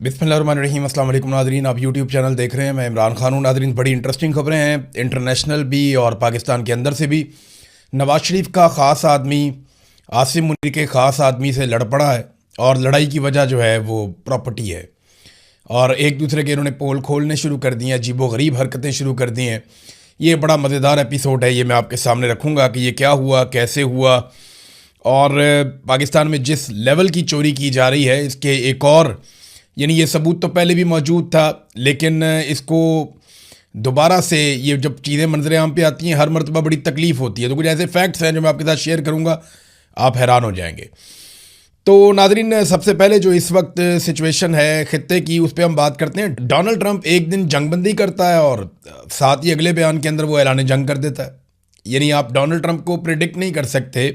बिस्मिल्लाहिर्रहमानिर्रहीम। अस्सलाम वालेकुम नाज़रीन, आप यूट्यूब चैनल देख रहे हैं। मैं इमरान खान हूँ। नाज़रीन, बड़ी इंटरेस्टिंग खबरें हैं, इंटरनेशनल भी और पाकिस्तान के अंदर से भी। नवाज शरीफ का ख़ास आदमी आसिम मुनीर के ख़ास आदमी से लड़ पड़ा है और लड़ाई की वजह जो है वो प्रॉपर्टी है। और एक दूसरे के इन्होंने पोल खोलने शुरू कर दिए हैं, अजीबो गरीब हरकतें शुरू कर दी हैं। ये बड़ा मज़ेदार एपिसोड है, ये मैं आपके सामने रखूँगा कि ये क्या हुआ, कैसे हुआ और पाकिस्तान में जिस लेवल की चोरी की जा रही है इसके एक और, यानी ये सबूत तो पहले भी मौजूद था, लेकिन इसको दोबारा से ये जब चीज़ें मंजर आम पे आती हैं हर मरतबा बड़ी तकलीफ़ होती है। तो कुछ ऐसे फैक्ट्स हैं जो मैं आपके साथ शेयर करूँगा, आप हैरान हो जाएंगे। तो नाजरीन, सबसे पहले जो इस वक्त सिचुएशन है खित्ते की, उस पर हम बात करते हैं। डोनाल्ड ट्रंप एक दिन जंगबंदी करता है और साथ ही अगले बयान के अंदर वो ऐलान जंग कर देता है। यानी आप डोनाल्ड ट्रंप को प्रिडिक्ट नहीं कर सकते।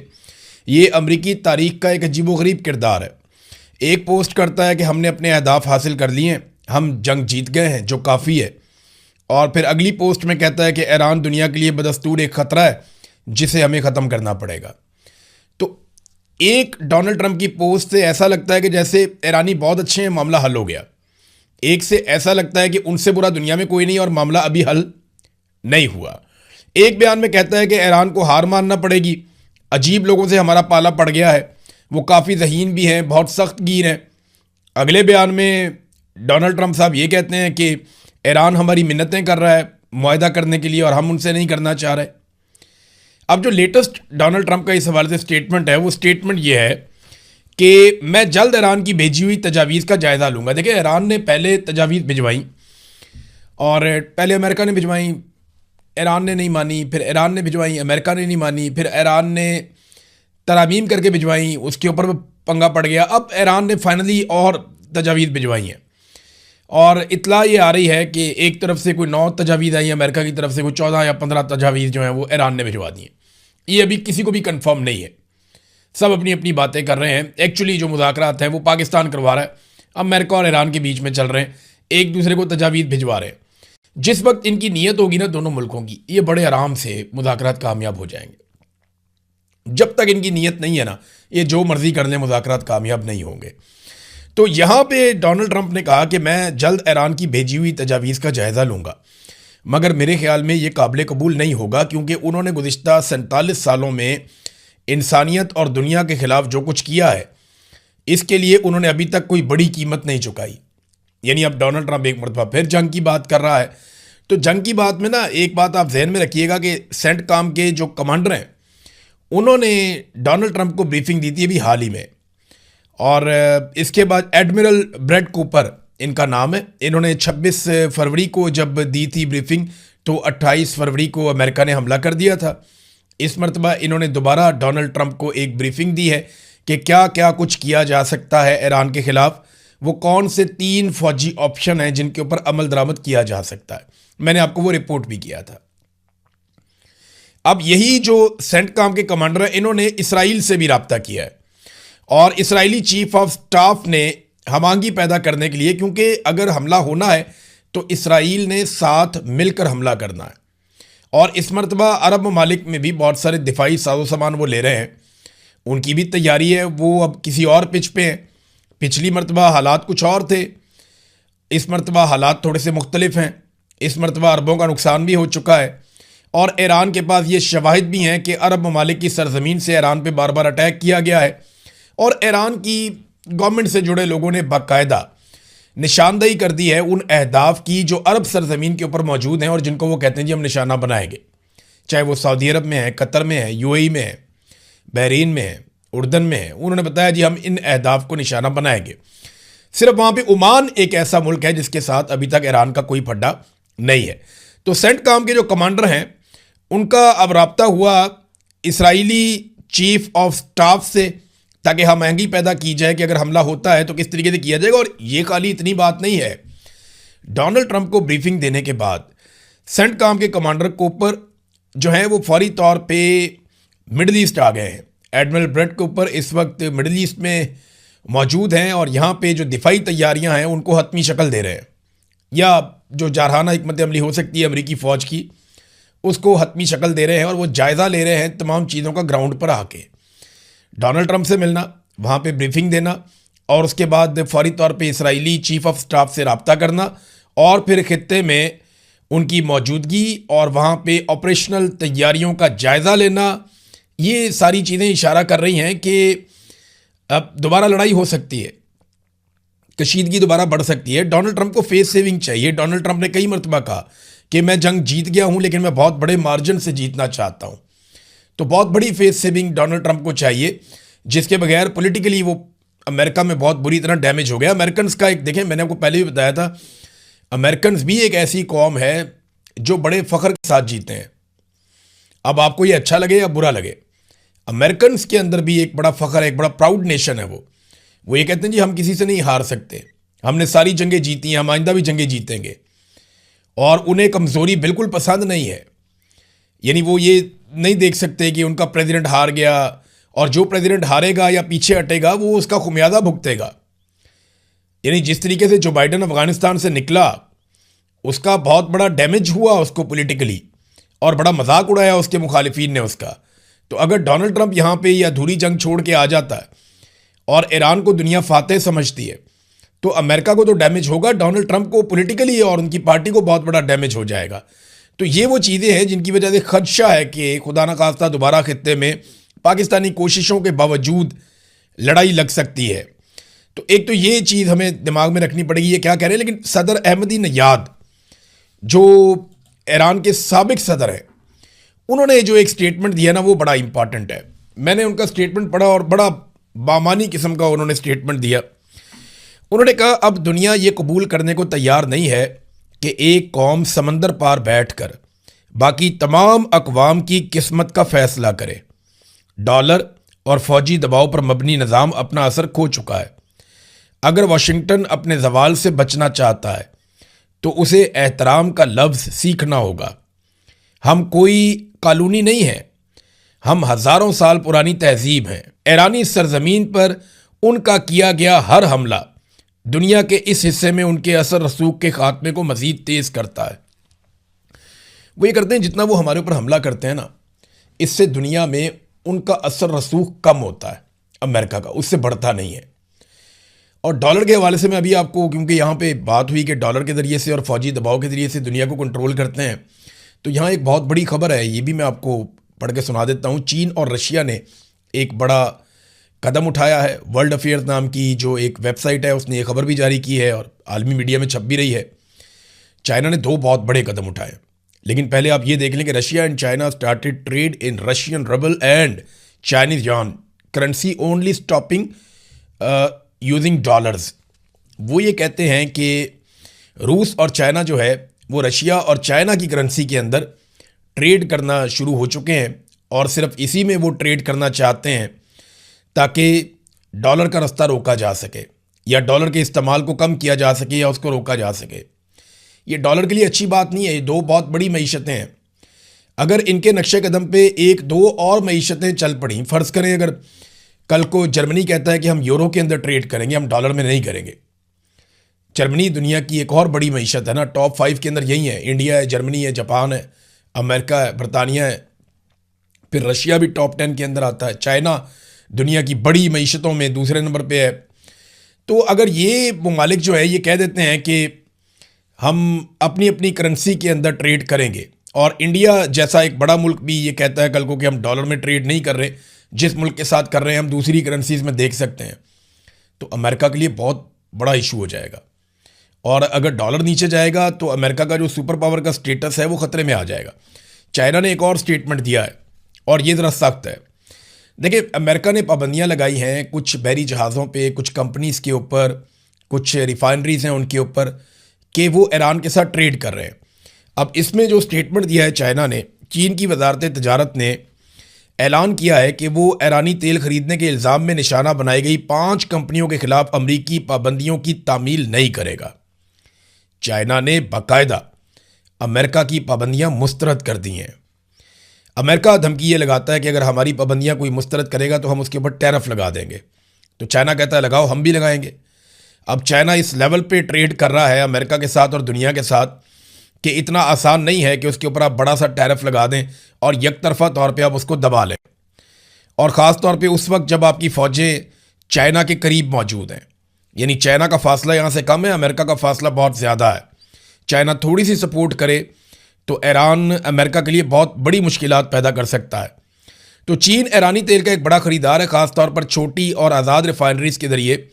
ये अमरीकी तारीख का एक अजीबोगरीब किरदार है। एक पोस्ट करता है कि हमने अपने अहदाफ हासिल कर लिए हैं, हम जंग जीत गए हैं, जो काफ़ी है। और फिर अगली पोस्ट में कहता है कि ईरान दुनिया के लिए बदस्तूर एक ख़तरा है जिसे हमें ख़त्म करना पड़ेगा। तो एक डोनाल्ड ट्रंप की पोस्ट से ऐसा लगता है कि जैसे ईरानी बहुत अच्छे हैं, मामला हल हो गया। एक से ऐसा लगता है कि उनसे बुरा दुनिया में कोई नहीं और मामला अभी हल नहीं हुआ। एक बयान में कहता है कि ईरान को हार मानना पड़ेगी, अजीब लोगों से हमारा पाला पड़ गया है, वो काफ़ी ज़हीन भी हैं, बहुत सख्त गिर हैं। अगले बयान में डोनाल्ड ट्रंप साहब ये कहते हैं कि ईरान हमारी मिन्नतें कर रहा है मुआहदा करने के लिए और हम उनसे नहीं करना चाह रहे। अब जो लेटेस्ट डोनाल्ड ट्रंप का इस हवाले से स्टेटमेंट है, वो स्टेटमेंट ये है कि मैं जल्द ईरान की भेजी हुई तजावीज़ का जायज़ा लूँगा। देखिए, ईरान ने पहले तजावीज़ भिजवाई और पहले अमेरिका ने भिजवाई, ईरान ने नहीं मानी, फिर ईरान ने भिजवाई, अमेरिका ने नहीं मानी, फिर ईरान ने तरामीम करके भिजवाई, उसके ऊपर पंगा पड़ गया। अब ईरान ने फाइनली और तजावीज़ भिजवाई हैं और इतला ये आ रही है कि एक तरफ से कोई 9 तजावीज़ आई, अमेरिका की तरफ से कोई 14 या 15 तजावीज़ जो हैं वो ईरान ने भिजवा दी हैं। ये अभी किसी को भी कंफर्म नहीं है, सब अपनी अपनी बातें कर रहे हैं। एक्चुअली जो मुज़ाकरात हैं वो पाकिस्तान करवा रहा है, अमेरिका और ईरान के बीच में चल रहे हैं, एक दूसरे को तजावीज़ भिजवा रहे हैं। जिस वक्त इनकी नीयत होगी ना दोनों मुल्कों की, ये बड़े आराम से मुज़ाकरात कामयाब हो जाएंगे। जब तक इनकी नीयत नहीं है ना, ये जो मर्जी कर लें, मुज़ाकरात कामयाब नहीं होंगे। तो यहाँ पे डोनाल्ड ट्रंप ने कहा कि मैं जल्द ईरान की भेजी हुई तजावीज़ का जायज़ा लूँगा, मगर मेरे ख्याल में ये काबिल कबूल नहीं होगा, क्योंकि उन्होंने गुज़िश्ता 47 सालों में इंसानियत और दुनिया के ख़िलाफ़ जो कुछ किया है, इसके लिए उन्होंने अभी तक कोई बड़ी कीमत नहीं चुकाई। यानी अब डोनाल्ड ट्रंप एक मरतबा फिर जंग की बात कर रहा है। तो जंग की बात में ना एक बात आप जहन में रखिएगा कि सेंटकॉम के जो कमांडर हैं उन्होंने डोनाल्ड ट्रंप को ब्रीफिंग दी थी अभी हाल ही में। और इसके बाद एडमिरल ब्रेड कूपर इनका नाम है, इन्होंने 26 फरवरी को जब दी थी ब्रीफिंग, तो 28 फरवरी को अमेरिका ने हमला कर दिया था। इस मरतबा इन्होंने दोबारा डोनाल्ड ट्रंप को एक ब्रीफिंग दी है कि क्या क्या कुछ किया जा सकता है ईरान के ख़िलाफ़, वो कौन से 3 फौजी ऑप्शन हैं जिनके ऊपर अमल दरामद किया जा सकता है। मैंने आपको वो रिपोर्ट भी किया था। अब यही जो सेंटकॉम के कमांडर हैं, इन्होंने इसराइल से भी रब्ता किया है और इसराइली चीफ ऑफ स्टाफ ने हमांगी पैदा करने के लिए, क्योंकि अगर हमला होना है तो इसराइल ने साथ मिलकर हमला करना है। और इस मरतबा अरब ममालिक में भी बहुत सारे दिफाई साजो सामान वो ले रहे हैं, उनकी भी तैयारी है, वो अब किसी और पिच पे हैं। पिछली मरतबा हालात कुछ और थे, इस मरतबा हालात थोड़े से मुख्तलिफ हैं। इस मरतबा अरबों का नुकसान भी हो चुका है और ईरान के पास ये शवाहिद भी हैं कि अरब ममालिक की सरजमीन से ईरान पे बार बार अटैक किया गया है और ईरान की गवर्नमेंट से जुड़े लोगों ने बाकायदा निशानदेही कर दी है उन अहदाफ की जो अरब सरजमीन के ऊपर मौजूद हैं और जिनको वो कहते हैं जी हम निशाना बनाएंगे। चाहे वो सऊदी अरब में है, कतर में है, यूएई में है, बहरीन में है, उर्दन में है, उन्होंने बताया जी हम इन अहदाफ को निशाना बनाएंगे। सिर्फ वहाँ पे ओमान एक ऐसा मुल्क है जिसके साथ अभी तक ईरान का कोई फड्डा नहीं है। तो सेंटकॉम के जो कमांडर हैं उनका अब रब्ता हुआ इसराइली चीफ ऑफ स्टाफ से, ताकि हमआहंगी पैदा की जाए कि अगर हमला होता है तो किस तरीके से किया जाएगा। और ये खाली इतनी बात नहीं है, डोनाल्ड ट्रंप को ब्रीफिंग देने के बाद सेंटकॉम के कमांडर कोपर जो हैं वो फौरी तौर पे मिडल ईस्ट आ गए हैं। एडमिरल ब्रेड कोपर इस वक्त मिडल ईस्ट में मौजूद हैं और यहाँ पे जो दिफाई तैयारियाँ हैं उनको हतमी शक्ल दे रहे हैं, या जो जारहाना हिकमत अमली हो सकती है अमरीकी फ़ौज की, उसको हतमी शक्ल दे रहे हैं और वो जायज़ा ले रहे हैं तमाम चीज़ों का ग्राउंड पर आके। डोनाल्ड ट्रंप से मिलना, वहाँ पे ब्रीफिंग देना और उसके बाद फौरी तौर पे इसराइली चीफ ऑफ स्टाफ से रब्ता करना और फिर खित्ते में उनकी मौजूदगी और वहाँ पे ऑपरेशनल तैयारियों का जायज़ा लेना, ये सारी चीज़ें इशारा कर रही हैं कि अब दोबारा लड़ाई हो सकती है, कशीदगी दोबारा बढ़ सकती है। डोनाल्ड ट्रंप को फेस सेविंग चाहिए। डोनाल्ड ट्रंप ने कई मरतबा कहा कि मैं जंग जीत गया हूँ लेकिन मैं बहुत बड़े मार्जिन से जीतना चाहता हूँ। तो बहुत बड़ी फेस सेविंग डोनाल्ड ट्रंप को चाहिए, जिसके बगैर पॉलिटिकली वो अमेरिका में बहुत बुरी तरह डैमेज हो गया। अमेरिकन का एक देखें, मैंने आपको पहले भी बताया था, अमेरिकन भी एक ऐसी कौम है जो बड़े फ़ख्र के साथ जीते हैं। अब आपको ये अच्छा लगे या बुरा लगे, अमेरिकन के अंदर भी एक बड़ा फ़ख्र है, एक बड़ा प्राउड नेशन है। वो ये कहते हैं जी हम किसी से नहीं हार सकते, हमने सारी जंगें जीती हैं, हम आइंदा भी जंगें जीतेंगे। और उन्हें कमज़ोरी बिल्कुल पसंद नहीं है। यानी वो ये नहीं देख सकते कि उनका प्रेसिडेंट हार गया और जो प्रेसिडेंट हारेगा या पीछे हटेगा वो उसका खुमियाजा भुगतेगा। यानी जिस तरीके से जो बाइडन अफगानिस्तान से निकला, उसका बहुत बड़ा डैमेज हुआ उसको पॉलिटिकली, और बड़ा मजाक उड़ाया उसके मुखालिफिन ने उसका। तो अगर डोनाल्ड ट्रंप यहाँ पे ये अधूरी जंग छोड़ के आ जाता है और ईरान को दुनिया फातेह समझती है, तो अमेरिका को तो डैमेज होगा, डोनाल्ड ट्रंप को पॉलिटिकली और उनकी पार्टी को बहुत बड़ा डैमेज हो जाएगा। तो ये वो चीज़ें हैं जिनकी वजह से खदशा है कि खुदा न खास्ता दोबारा खित्ते में पाकिस्तानी कोशिशों के बावजूद लड़ाई लग सकती है। तो एक तो ये चीज़ हमें दिमाग में रखनी पड़ेगी, ये क्या कह रहे हैं। लेकिन सदर अहमदी नयाद जो ईरान के साबिक सदर हैं, उन्होंने जो एक स्टेटमेंट दिया ना, वो बड़ा इंपॉर्टेंट है। मैंने उनका स्टेटमेंट पढ़ा और बड़ा बामानी किस्म का उन्होंने स्टेटमेंट दिया। उन्होंने कहा अब दुनिया ये कबूल करने को तैयार नहीं है कि एक कौम समंदर पार बैठकर बाकी तमाम अकवाम की किस्मत का फैसला करे। डॉलर और फौजी दबाव पर मबनी निज़ाम अपना असर खो चुका है। अगर वाशिंगटन अपने जवाल से बचना चाहता है तो उसे एहतराम का लफ्ज़ सीखना होगा। हम कोई कानूनी नहीं हैं, हम हज़ारों साल पुरानी तहजीब हैं। ईरानी सरजमीन पर उनका किया गया हर हमला दुनिया के इस हिस्से में उनके असर रसूख के खात्मे को मज़ीद तेज़ करता है। वो ये करते हैं, जितना वो हमारे ऊपर हमला करते हैं ना, इससे दुनिया में उनका असर रसूख कम होता है, अमेरिका का, उससे बढ़ता नहीं है। और डॉलर के हवाले से मैं अभी आपको, क्योंकि यहाँ पे बात हुई कि डॉलर के ज़रिए से और फौजी दबाव के ज़रिए से दुनिया को कंट्रोल करते हैं, तो यहाँ एक बहुत बड़ी खबर है, ये भी मैं आपको पढ़ के सुना देता हूँ। चीन और रशिया ने एक बड़ा कदम उठाया है। वर्ल्ड अफेयर्स नाम की जो एक वेबसाइट है, उसने ये खबर भी जारी की है और आलमी मीडिया में छप भी रही है। चाइना ने दो बहुत बड़े कदम उठाए, लेकिन पहले आप ये देख लें कि Russia and China started trade in Russian rouble and Chinese yuan currency only stopping using dollars. वो ये कहते हैं कि रूस और चाइना जो है वो रशिया और चाइना की करेंसी के अंदर ट्रेड करना शुरू हो चुके हैं और सिर्फ इसी में वो ट्रेड करना चाहते हैं ताकि डॉलर का रास्ता रोका जा सके या डॉलर के इस्तेमाल को कम किया जा सके या उसको रोका जा सके। ये डॉलर के लिए अच्छी बात नहीं है। ये दो बहुत बड़ी मईशतें हैं। अगर इनके नक्शे कदम पे एक दो और मईशतें चल पड़ी, फ़र्ज़ करें अगर कल को जर्मनी कहता है कि हम यूरो के अंदर ट्रेड करेंगे, हम डॉलर में नहीं करेंगे। जर्मनी दुनिया की एक और बड़ी मईशत है ना, टॉप 5 के अंदर यही है। इंडिया है, जर्मनी है, जापान है, अमेरिका है, बरतानिया है, फिर रशिया भी टॉप 10 के अंदर आता है। चाइना दुनिया की बड़ी मईशतों में दूसरे नंबर पे है। तो अगर ये ममालिक जो है ये कह देते हैं कि हम अपनी अपनी करेंसी के अंदर ट्रेड करेंगे, और इंडिया जैसा एक बड़ा मुल्क भी ये कहता है कल को कि हम डॉलर में ट्रेड नहीं कर रहे, जिस मुल्क के साथ कर रहे हैं हम दूसरी करेंसीज में देख सकते हैं, तो अमेरिका के लिए बहुत बड़ा इशू हो जाएगा। और अगर डॉलर नीचे जाएगा तो अमेरिका का जो सुपर पावर का स्टेटस है वो ख़तरे में आ जाएगा। चाइना ने एक और स्टेटमेंट दिया है और ये ज़रा सख्त है। देखिए, अमेरिका ने पाबंदियां लगाई हैं कुछ बहरी जहाज़ों पे, कुछ कंपनीज़ के ऊपर, कुछ रिफाइनरीज़ हैं उनके ऊपर, कि वो ईरान के साथ ट्रेड कर रहे हैं। अब इसमें जो स्टेटमेंट दिया है चाइना ने, चीन की वजारत तजारत ने ऐलान किया है कि वो ईरानी तेल खरीदने के इल्ज़ाम में निशाना बनाई गई 5 कंपनियों के खिलाफ अमरीकी पाबंदियों की तामील नहीं करेगा। चाइना ने बाकायदा अमेरिका की पाबंदियां मुस्तरद कर दी हैं। अमेरिका धमकी ये लगाता है कि अगर हमारी पाबंदियां कोई मुस्तरद करेगा तो हम उसके ऊपर टैरिफ लगा देंगे। तो चाइना कहता है लगाओ, हम भी लगाएंगे। अब चाइना इस लेवल पे ट्रेड कर रहा है अमेरिका के साथ और दुनिया के साथ कि इतना आसान नहीं है कि उसके ऊपर आप बड़ा सा टैरिफ लगा दें और यकतरफा तौर पे आप उसको दबा लें। और ख़ास तौर पे उस वक्त जब आपकी फ़ौजें चाइना के करीब मौजूद हैं। यानी चाइना का फासला यहाँ से कम है, अमेरिका का फासला बहुत ज़्यादा है। चाइना थोड़ी सी सपोर्ट करे तो ईरान अमेरिका के लिए बहुत बड़ी मुश्किलात पैदा कर सकता है। तो चीन ईरानी तेल का एक बड़ा ख़रीदार है, ख़ासतौर पर छोटी और आज़ाद रिफाइनरीज के ज़रिए,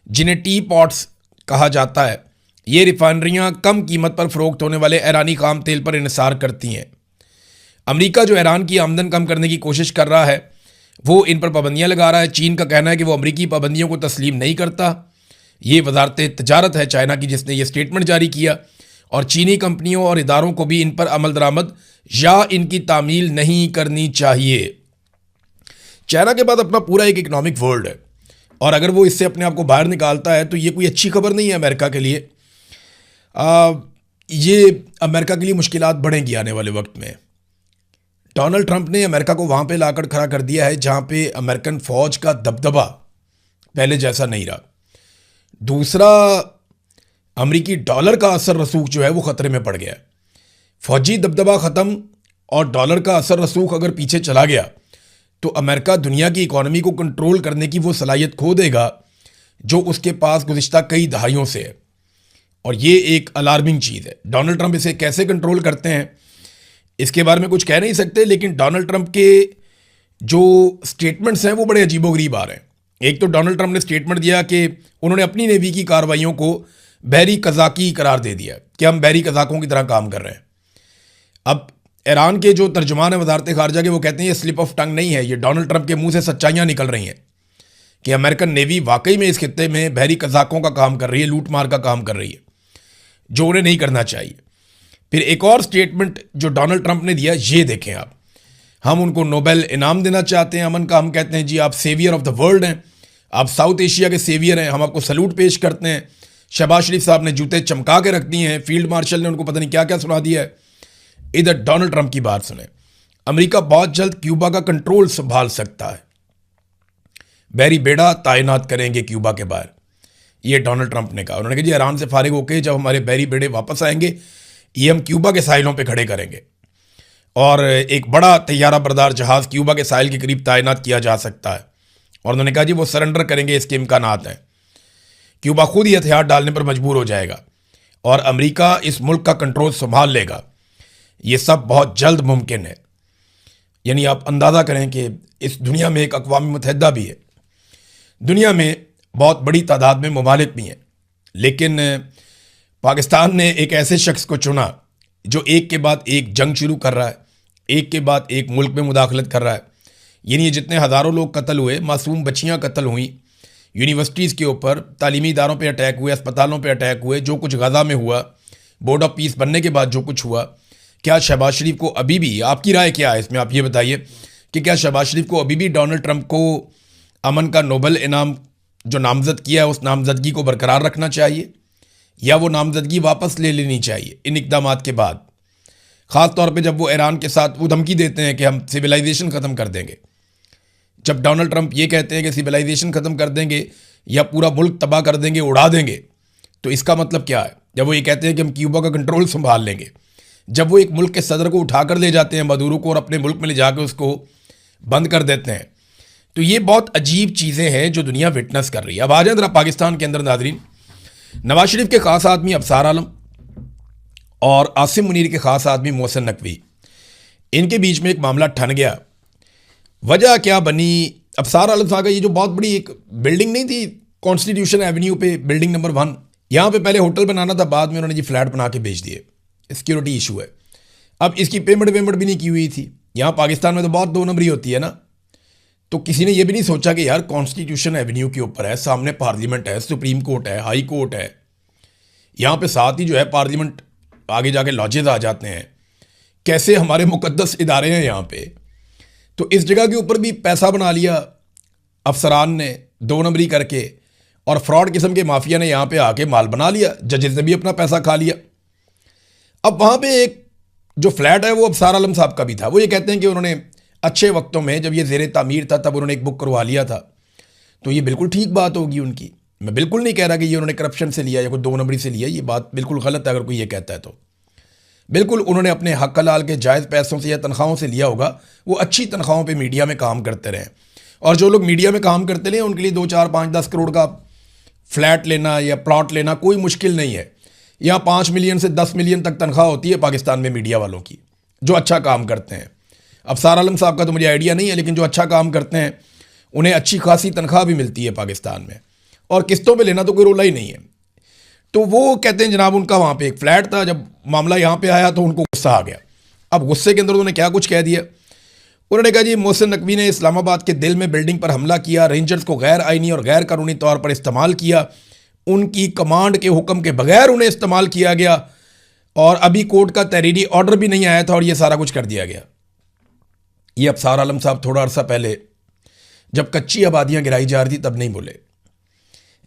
जिन्हें टी पॉट्स कहा जाता है। ये रिफाइनरियाँ कम कीमत पर फ़रोख्त होने वाले ईरानी खाम तेल पर इन्हिसार करती हैं। अमेरिका जो ईरान की आमदन कम करने की कोशिश कर रहा है, वो इन पर पाबंदियाँ लगा रहा है। चीन का कहना है कि वो अमेरिकी पाबंदियों को तस्लीम नहीं करता। ये वजारत तजारत है चाइना की जिसने ये स्टेटमेंट जारी किया, और चीनी कंपनियों और इदारों को भी इन पर अमल दरामद या इनकी तामील नहीं करनी चाहिए। चाइना के बाद अपना पूरा एक इकनॉमिक वर्ल्ड है, और अगर वो इससे अपने आप को बाहर निकालता है तो ये कोई अच्छी खबर नहीं है अमेरिका के लिए। ये अमेरिका के लिए मुश्किलात बढ़ेंगी आने वाले वक्त में। डोनाल्ड ट्रंप ने अमेरिका को वहाँ पे लाकर खड़ा कर दिया है जहाँ पे अमेरिकन फ़ौज का दबदबा पहले जैसा नहीं रहा। दूसरा, अमेरिकी डॉलर का असर रसूख जो है वो ख़तरे में पड़ गया है। फ़ौजी दबदबा ख़त्म और डॉलर का असर रसूख अगर पीछे चला गया तो अमेरिका दुनिया की इकॉनमी को कंट्रोल करने की वो सलाहियत खो देगा जो उसके पास गुज़िश्ता कई दहाइयों से है, और ये एक अलार्मिंग चीज़ है। डोनाल्ड ट्रंप इसे कैसे कंट्रोल करते हैं इसके बारे में कुछ कह नहीं सकते, लेकिन डोनाल्ड ट्रंप के जो स्टेटमेंट्स हैं वो बड़े अजीबोगरीब आ रहे हैं। एक तो डोनाल्ड ट्रंप ने स्टेटमेंट दिया कि उन्होंने अपनी नेवी की कार्रवाइयों को बहरी कज़ाकी करार दे दिया कि हम बहरी कज़ाकों की तरह काम कर रहे हैं। अब ईरान के जो तर्जुमान है वजारत खारजा के, वो कहते हैं ये स्लिप ऑफ टंग नहीं है, ये डोनाल्ड ट्रंप के मुंह से सच्चाइयाँ निकल रही हैं कि अमेरिकन नेवी वाकई में इस खित्ते में बहरी कज़ाकों का काम कर रही है, लूट मार का काम कर रही है, जो उन्हें नहीं करना चाहिए। फिर एक और स्टेटमेंट जो डोनाल्ड ट्रंप ने दिया, ये देखें आप, हम उनको नोबेल इनाम देना चाहते हैं अमन का। हम कहते हैं जी आप सेवियर ऑफ द वर्ल्ड हैं, आप साउथ एशिया के सेवियर हैं, हम आपको सल्यूट पेश करते हैं। शहबाज शरीफ साहब ने जूते चमका के रख दिए हैं, फील्ड मार्शल ने उनको पता नहीं क्या क्या सुना दिया है। इधर डोनाल्ड ट्रंप की बात सुने, अमेरिका बहुत जल्द क्यूबा का कंट्रोल संभाल सकता है, बहरी बेड़ा तैनात करेंगे क्यूबा के बाहर, ये डोनाल्ड ट्रंप ने कहा। उन्होंने कहा जी ईरान से फारिग होकर जब हमारे बहरी बेड़े वापस आएंगे, ये हम क्यूबा के साहिलों पे खड़े करेंगे, और एक बड़ा तैयारा बरदार जहाज़ क्यूबा के साहिल के करीब तैनात किया जा सकता है। और उन्होंने कहा जी वो सरेंडर करेंगे, इसके इम्कानात हैं। क्यूबा खुद ही हथियार डालने पर मजबूर हो जाएगा और अमेरिका इस मुल्क का कंट्रोल संभाल लेगा। ये सब बहुत जल्द मुमकिन है। यानी आप अंदाज़ा करें कि इस दुनिया में एक अक़वाम मुत्तहिदा भी है, दुनिया में बहुत बड़ी तादाद में ममालिक भी हैं, लेकिन पाकिस्तान ने एक ऐसे शख्स को चुना जो एक के बाद एक जंग शुरू कर रहा है, एक के बाद एक मुल्क में मुदाखलत कर रहा है। यानी ये जितने हज़ारों लोग कत्ल हुए, मासूम बच्चियाँ कत्ल हुई, यूनिवर्सिटीज़ के ऊपर, तालीमी इदारों पे अटैक हुए, अस्पतालों पे अटैक हुए, जो कुछ गज़ा में हुआ, बोर्ड ऑफ पीस बनने के बाद जो कुछ हुआ, क्या शहबाज शरीफ को अभी भी, आपकी राय क्या है इसमें, आप ये बताइए कि क्या शहबाज शरीफ को अभी भी डोनाल्ड ट्रंप को अमन का नोबेल इनाम जो नामजद किया है उस नामजदगी को बरकरार रखना चाहिए, या वो नामजदगी वापस ले लेनी चाहिए इन इक़दामात के बाद? ख़ास तौर पे जब वो ईरान के साथ वो धमकी देते हैं कि हम सिविलाइजेशन ख़त्म कर देंगे। जब डोनाल्ड ट्रंप ये कहते हैं कि सिविलाइजेशन ख़त्म कर देंगे या पूरा मुल्क तबाह कर देंगे, उड़ा देंगे, तो इसका मतलब क्या है? जब वो ये कहते हैं कि हम क्यूबा का कंट्रोल संभाल लेंगे, जब वो एक मुल्क के सदर को उठाकर ले जाते हैं मदूरो को और अपने मुल्क में ले जाकर उसको बंद कर देते हैं, तो ये बहुत अजीब चीज़ें हैं जो दुनिया विटनेस कर रही है। अब आ जाए जरा पाकिस्तान के अंदर नाज़रीन, नवाज शरीफ के ख़ास आदमी अफसार आलम और आसिम मुनीर के ख़ास आदमी मोहसिन नकवी, इनके बीच में एक मामला ठन गया। वजह क्या बनी? अफसार आलम साहब का ये जो बहुत बड़ी एक बिल्डिंग नहीं थी कॉन्स्टिट्यूशन एवेन्यू पे, बिल्डिंग नंबर 1, यहाँ पे पहले होटल बनाना था, बाद में उन्होंने जी फ्लैट बना के बेच दिए। सिक्योरिटी इशू है। अब इसकी पेमेंट भी नहीं की हुई थी। यहाँ पाकिस्तान में तो बहुत 2 नंबरी होती है ना, तो किसी ने ये भी नहीं सोचा कि यार कॉन्स्टिट्यूशन एवेन्यू के ऊपर है, सामने पार्लियामेंट है, सुप्रीम कोर्ट है, हाई कोर्ट है, यहाँ पे साथ ही जो है पार्लियामेंट, आगे जाके लॉजेज आ जाते हैं, कैसे हमारे मुकद्दस इदारे हैं यहाँ पे। तो इस जगह के ऊपर भी पैसा बना लिया अफसरान ने 2 नंबरी करके, और फ्रॉड किस्म के माफिया ने यहाँ पे आके माल बना लिया, जजेस ने भी अपना पैसा खा लिया। अब वहाँ पे एक जो फ्लैट है वो अफसार आलम साहब का भी था। वो ये कहते हैं कि उन्होंने अच्छे वक्तों में, जब ये ज़ेरे तामीर था, तब उन्होंने एक बुक करवा लिया था। तो ये बिल्कुल ठीक बात होगी उनकी। मैं बिल्कुल नहीं कह रहा कि ये उन्होंने करप्शन से लिया या कोई 2 नंबरी से लिया, ये बात बिल्कुल गलत है अगर कोई ये कहता है तो। बिल्कुल उन्होंने अपने हक हलाल के जायज़ पैसों से या तनख्वाहों से लिया होगा। वो अच्छी तनख्वाहों पर मीडिया में काम करते रहे, और जो लोग मीडिया में काम करते रहे उनके लिए 2, 4, 5, 10 करोड़ का फ्लैट लेना या प्लॉट लेना कोई मुश्किल नहीं है। यहाँ 5 मिलियन से 10 मिलियन तक तनख्वाह होती है पाकिस्तान में मीडिया वालों की, जो अच्छा काम करते हैं। अफसार आलम साहब का तो मुझे आइडिया नहीं है, लेकिन जो अच्छा काम करते हैं उन्हें अच्छी खासी तनख्वाह भी मिलती है पाकिस्तान में, और किस्तों पे लेना तो कोई रोला ही नहीं है। तो वो कहते हैं जनाब उनका वहाँ पे एक फ्लैट था, जब मामला यहाँ पे आया तो उनको गुस्सा आ गया। अब गुस्से के अंदर उन्होंने क्या कुछ कह दिया, उन्होंने कहा जी मोहसिन नकवी ने इस्लामाबाद के दिल में बिल्डिंग पर हमला किया, रेंजर्स को गैर आइनी और गैर कानूनी तौर पर इस्तेमाल किया, उनकी कमांड के हुक्म के बगैर उन्हें इस्तेमाल किया गया, और अभी कोर्ट का तहरीरी ऑर्डर भी नहीं आया था और ये सारा कुछ कर दिया गया। ये अफसार आलम साहब थोड़ा अरसा पहले जब कच्ची आबादियां गिराई जा रही थी तब नहीं बोले,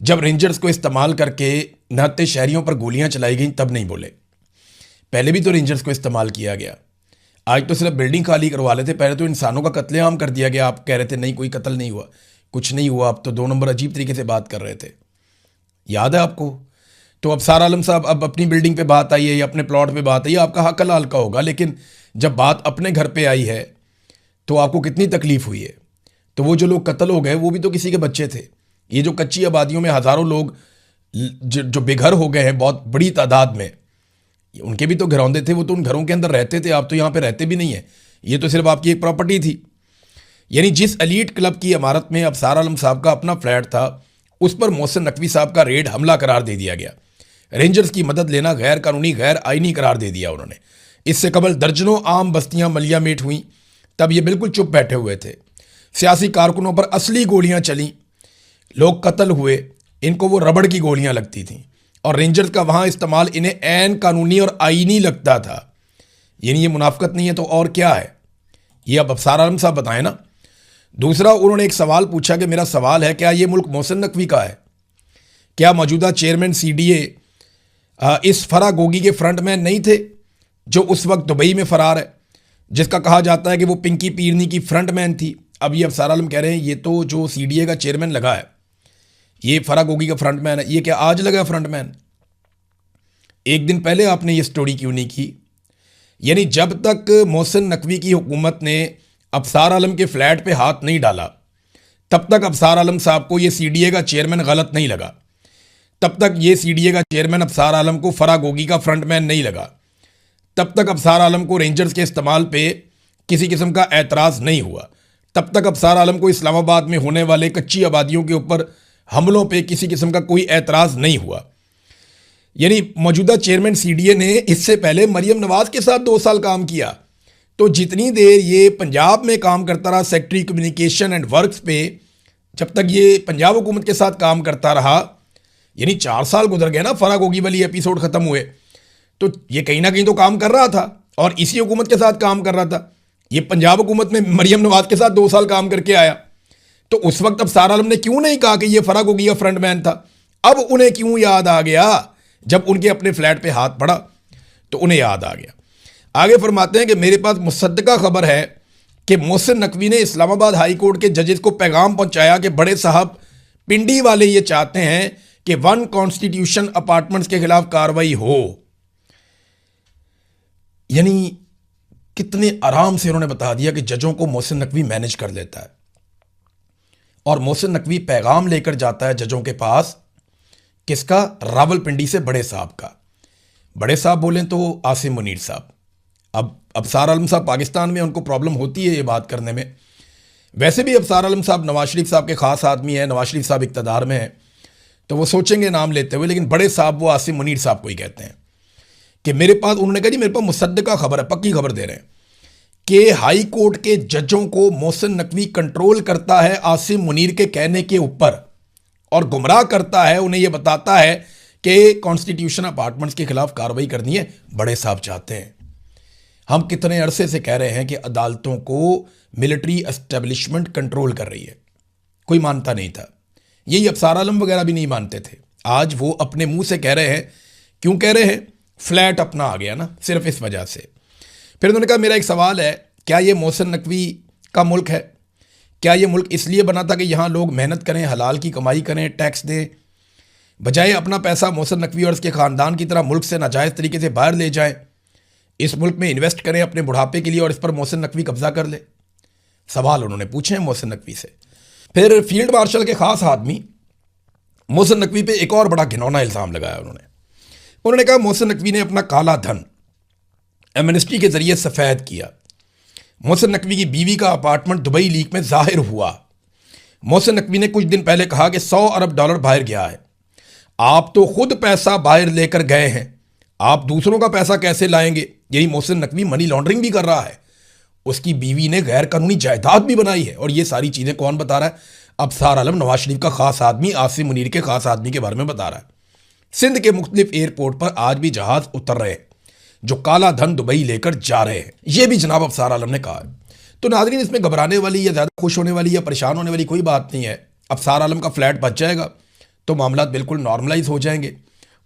जब रेंजर्स को इस्तेमाल करके नहाते शहरियों पर गोलियां चलाई गई तब नहीं बोले। पहले भी तो रेंजर्स को इस्तेमाल किया गया, आज तो सिर्फ बिल्डिंग खाली करवा लेते, पहले तो इंसानों का कत्लेआम कर दिया गया। आप कह रहे थे नहीं कोई कत्ल नहीं हुआ, कुछ नहीं हुआ, आप तो 2 नंबर अजीब तरीके से बात कर रहे थे, याद है आपको। तो अफसार आलम साहब अब अपनी बिल्डिंग पे बात आई है या अपने प्लॉट पे बात आई है, आपका हक हलाल का होगा, लेकिन जब बात अपने घर पे आई है तो आपको कितनी तकलीफ हुई है। तो वो जो लोग कत्ल हो गए वो भी तो किसी के बच्चे थे। ये जो कच्ची आबादियों में हज़ारों लोग जो बेघर हो गए हैं बहुत बड़ी तादाद में, उनके भी तो घरौंदे थे, वो तो उन घरों के अंदर रहते थे, आप तो यहाँ पे रहते भी नहीं है, ये तो सिर्फ आपकी एक प्रॉपर्टी थी। यानी जिस एलीट क्लब की इमारत में अफसार आलम साहब का अपना फ्लैट था, उस पर मोहसिन नकवी साहब का रेड हमला करार दे दिया गया। रेंजर्स की मदद लेना गैर कानूनी गैर आइनी करार दे दिया उन्होंने। इससे कबल दर्जनों आम बस्तियां मलिया मेट हुई, तब ये बिल्कुल चुप बैठे हुए थे। सियासी कारकुनों पर असली गोलियां चली, लोग कत्ल हुए, इनको वो रबड़ की गोलियां लगती थीं, और रेंजर्स का वहां इस्तेमाल इन्हें ऐन कानूनी और आईनी लगता था। यानी ये मुनाफकत नहीं है तो और क्या है, ये अब अफसार आलम साहब बताएं ना। दूसरा, उन्होंने एक सवाल पूछा कि मेरा सवाल है क्या ये मुल्क मोहसिन नकवी का है? क्या मौजूदा चेयरमैन CDA इस फरा गोगी के फ्रंटमैन नहीं थे जो उस वक्त दुबई में फरार है, जिसका कहा जाता है कि वो पिंकी पीरनी की फ्रंटमैन थी? अब ये अफसार आलम कह रहे हैं ये तो जो CDA का चेयरमैन लगा है ये फरा गोगी का फ्रंटमैन है। ये क्या आज लगा फ्रंटमैन? एक दिन पहले आपने ये स्टोरी क्यों नहीं की? यानी जब तक मोहसिन नकवी की हुकूमत ने अफसार आलम के फ्लैट पे हाथ नहीं डाला तब तक अफसार आलम साहब को ये CDA का चेयरमैन गलत नहीं लगा, तब तक ये CDA का चेयरमैन अफसार आलम को फरा गोगी का फ्रंटमैन नहीं लगा, तब तक अफसार आलम को रेंजर्स के इस्तेमाल पे किसी किस्म का एतराज़ नहीं हुआ, तब तक अफसार आलम को इस्लामाबाद में होने वाले कच्ची आबादियों के ऊपर हमलों पे किसी किस्म का कोई एतराज़ नहीं हुआ। यानी मौजूदा चेयरमैन CDA ने इससे पहले मरियम नवाज के साथ 2 साल काम किया। तो जितनी देर ये पंजाब में काम करता रहा सेक्रेटरी कम्युनिकेशन एंड वर्क्स पे, जब तक ये पंजाब हुकूमत के साथ काम करता रहा, यानी 4 साल गुजर गए ना फरा गोगी वाली एपिसोड ख़त्म हुए, तो ये कहीं ना कहीं तो काम कर रहा था और इसी हुकूमत के साथ काम कर रहा था। ये पंजाब हुकूमत में मरियम नवाज के साथ 2 साल काम करके आया, तो उस वक्त अफसार आलम ने क्यों नहीं कहा कि ये फरा गोगी का फ्रंटमैन था? अब उन्हें क्यों याद आ गया? जब उनके अपने फ्लैट पे हाथ पड़ा तो उन्हें याद आ गया। आगे फरमाते हैं कि मेरे पास मुसद्दका खबर है कि मोहसिन नकवी ने इस्लामाबाद हाई कोर्ट के जजेस को पैगाम पहुंचाया कि बड़े साहब पिंडी वाले ये चाहते हैं कि 1 कॉन्स्टिट्यूशन अपार्टमेंट्स के खिलाफ कार्रवाई हो। यानी कितने आराम से उन्होंने बता दिया कि जजों को मोहसिन नकवी मैनेज कर लेता है, और मोहसिन नकवी पैगाम लेकर जाता है जजों के पास, किसका? रावलपिंडी से बड़े साहब का। बड़े साहब बोलें तो आसिम मुनीर साहब। अब अफसार आलम साहब पाकिस्तान में उनको प्रॉब्लम होती है ये बात करने में। वैसे भी अफसार आलम साहब नवाज शरीफ साहब के ख़ास आदमी हैं, नवाज शरीफ साहब इक़्तिदार में हैं तो वो सोचेंगे नाम लेते हुए, लेकिन बड़े साहब वो आसिम मुनीर साहब को ही कहते हैं कि मेरे पास, उन्होंने कहा जी मेरे पास मुसद्दका खबर है, पक्की खबर दे रहे हैं कि हाई कोर्ट के जजों को मोहसिन नकवी कंट्रोल करता है आसिम मुनीर के कहने के ऊपर, और गुमराह करता है, उन्हें यह बताता है कि कॉन्स्टिट्यूशन अपार्टमेंट्स के खिलाफ कार्रवाई करनी है, बड़े साहब चाहते हैं। हम कितने अरसे से कह रहे हैं कि अदालतों को मिलिट्री एस्टेब्लिशमेंट कंट्रोल कर रही है, कोई मानता नहीं था, यही अफसार आलम वगैरह भी नहीं मानते थे। आज वो अपने मुंह से कह रहे हैं। क्यों कह रहे हैं? फ्लैट अपना आ गया ना, सिर्फ इस वजह से। फिर उन्होंने कहा मेरा एक सवाल है, क्या ये मोहसिन नकवी का मुल्क है? क्या ये मुल्क इसलिए बना था कि यहाँ लोग मेहनत करें, हलाल की कमाई करें, टैक्स दें, बजाय अपना पैसा मोहसिन नकवी और उसके ख़ानदान की तरह मुल्क से नाजायज़ तरीके से बाहर ले जाएं, इस मुल्क में इन्वेस्ट करें अपने बुढ़ापे के लिए और इस पर मोहसिन नकवी कब्जा कर ले? सवाल उन्होंने पूछे हैं मोहसिन नकवी से। फिर फील्ड मार्शल के ख़ास आदमी मोहसिन नकवी पे एक और बड़ा घिनौना इल्ज़ाम लगाया उन्होंने कहा मोहसिन नकवी ने अपना काला धन एमनेस्टी के जरिए सफ़ेद किया। मोहसिन नकवी की बीवी का अपार्टमेंट दुबई लीक में जाहिर हुआ। मोहसिन नकवी ने कुछ दिन पहले कहा कि $100 अरब बाहर गया है। आप तो खुद पैसा बाहर लेकर गए हैं, आप दूसरों का पैसा कैसे लाएंगे? यही मोहसिन नकवी मनी लॉन्ड्रिंग भी कर रहा है। उसकी बीवी ने गैर कानूनी जायदाद भी बनाई है। और ये सारी चीज़ें कौन बता रहा है? अफसार आलम, नवाज शरीफ का खास आदमी, आसिम मुनीर के खास आदमी के बारे में बता रहा है। सिंध के मुख्तलिफ एयरपोर्ट पर आज भी जहाज उतर रहे हैं जो काला धन दुबई लेकर जा रहे हैं। यह भी जनाब अफसार आलम ने कहा है। तो नाज़रीन, इसमें घबराने वाली या ज़्यादा खुश होने वाली या परेशान होने वाली कोई बात नहीं है। अफसार आलम का फ्लैट बच जाएगा तो मामला बिल्कुल नॉर्मलाइज हो जाएंगे,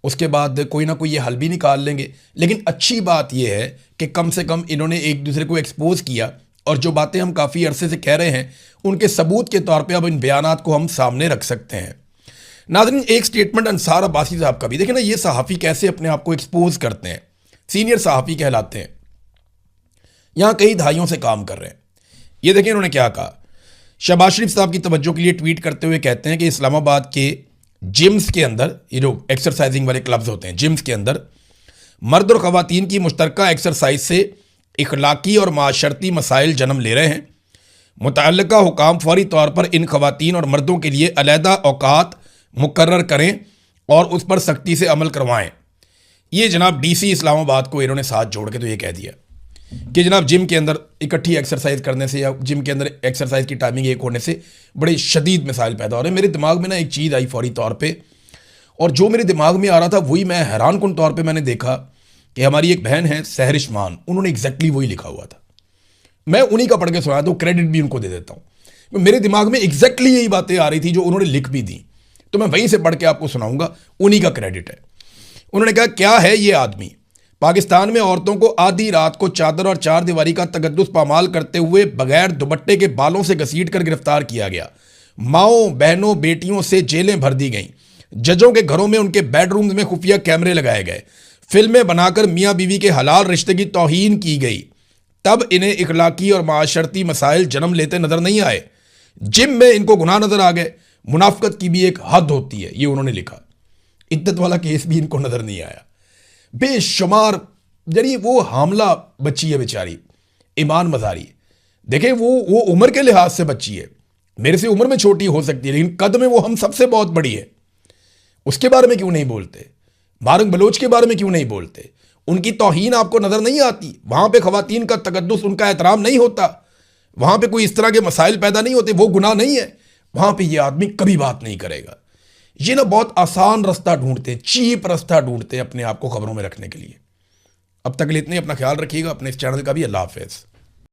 उसके बाद कोई ना कोई ये हल भी निकाल लेंगे। लेकिन अच्छी बात यह है कि कम से कम इन्होंने एक दूसरे को एक्सपोज किया और जो बातें हम काफ़ी अरसे से कह रहे हैं उनके सबूत के तौर पे अब इन बयानात को हम सामने रख सकते हैं। नाज़रीन, एक स्टेटमेंट अंसार अब्बासी साहब का भी देखें ना, ये सहाफ़ी कैसे अपने आप को एक्सपोज करते हैं, सीनियर सहाफ़ी कहलाते हैं, यहाँ कई दहाइयों से काम कर रहे हैं। ये देखें इन्होंने क्या कहा। शहबाज शरीफ साहब की तवज्जो के लिए ट्वीट करते हुए कहते हैं कि इस्लामाबाद के जिम्स के अंदर, ये जो एक्सरसाइजिंग वाले क्लब्स होते हैं, जिम्स के अंदर मर्द और ख़वातीन की मुश्तरका एक्सरसाइज से इखलाकी और माशरती मसाइल जन्म ले रहे हैं। मुतअल्लिका हुकाम फौरी तौर पर इन ख़वातीन और मर्दों के लिए अलहदा औकात मुकर्रर करें और उस पर सख्ती से अमल करवाएं। ये जनाब DC इस्लामाबाद को इन्होंने साथ जोड़ के तो ये कह दिया कि जनाब जिम के अंदर इकट्ठी एक्सरसाइज करने से या जिम के अंदर एक्सरसाइज की टाइमिंग एक होने से बड़े शदीद मिसाइल पैदा हो रहे हैं। मेरे दिमाग में ना एक चीज़ आई फौरी तौर पे, और जो मेरे दिमाग में आ रहा था वही मैं हैरान कुन तौर पे मैंने देखा कि हमारी एक बहन है सहरिश मान, उन्होंने एग्जैक्टली वही लिखा हुआ था। मैं उन्हीं का पढ़ के सुनाया तो क्रेडिट भी उनको दे देता हूँ। मेरे दिमाग में एग्जैक्टली यही बातें आ रही थी जो उन्होंने लिख भी दी, तो मैं वहीं से पढ़ के आपको सुनाऊंगा, उन्हीं का क्रेडिट है। उन्होंने कहा, क्या है ये आदमी, पाकिस्तान में औरतों को आधी रात को चादर और चार दीवारी का तगद्दुस पामाल करते हुए बगैर दुपट्टे के बालों से घसीट कर गिरफ्तार किया गया। माओं बहनों बेटियों से जेलें भर दी गईं। जजों के घरों में उनके बेडरूम में खुफिया कैमरे लगाए गए। फिल्में बनाकर मियाँ बीवी के हलाल रिश्ते की तौहीन की गई। तब इन्हें इखलाकी और माशरती मसाइल जन्म लेते नजर नहीं आए। जिम में इनको गुनाह नजर आ गए। मुनाफकत की भी एक हद होती है, ये उन्होंने लिखा। इद्दत वाला केस भी इनको नजर नहीं आया। बेशुमार जरिए वो हामला बच्ची है बेचारी, ईमान मजारी। देखें वो उम्र के लिहाज से बच्ची है, मेरे से उम्र में छोटी हो सकती है लेकिन कद में वो हम सबसे बहुत बड़ी है। उसके बारे में क्यों नहीं बोलते? मारंग बलोच के बारे में क्यों नहीं बोलते? उनकी तौहीन आपको नजर नहीं आती? वहां पे खवातीन का तकद्दुस, उनका एहतराम नहीं होता, वहां पे कोई इस तरह के मसाइल पैदा नहीं होते, वो गुनाह नहीं है, वहां पे ये आदमी कभी बात नहीं करेगा। ये ना बहुत आसान रास्ता ढूंढते हैं, चीप रास्ता ढूंढते हैं अपने आप को खबरों में रखने के लिए। अब तक के लिए इतने, अपना ख्याल रखिएगा, अपने इस चैनल का भी। अल्लाह हाफिज़।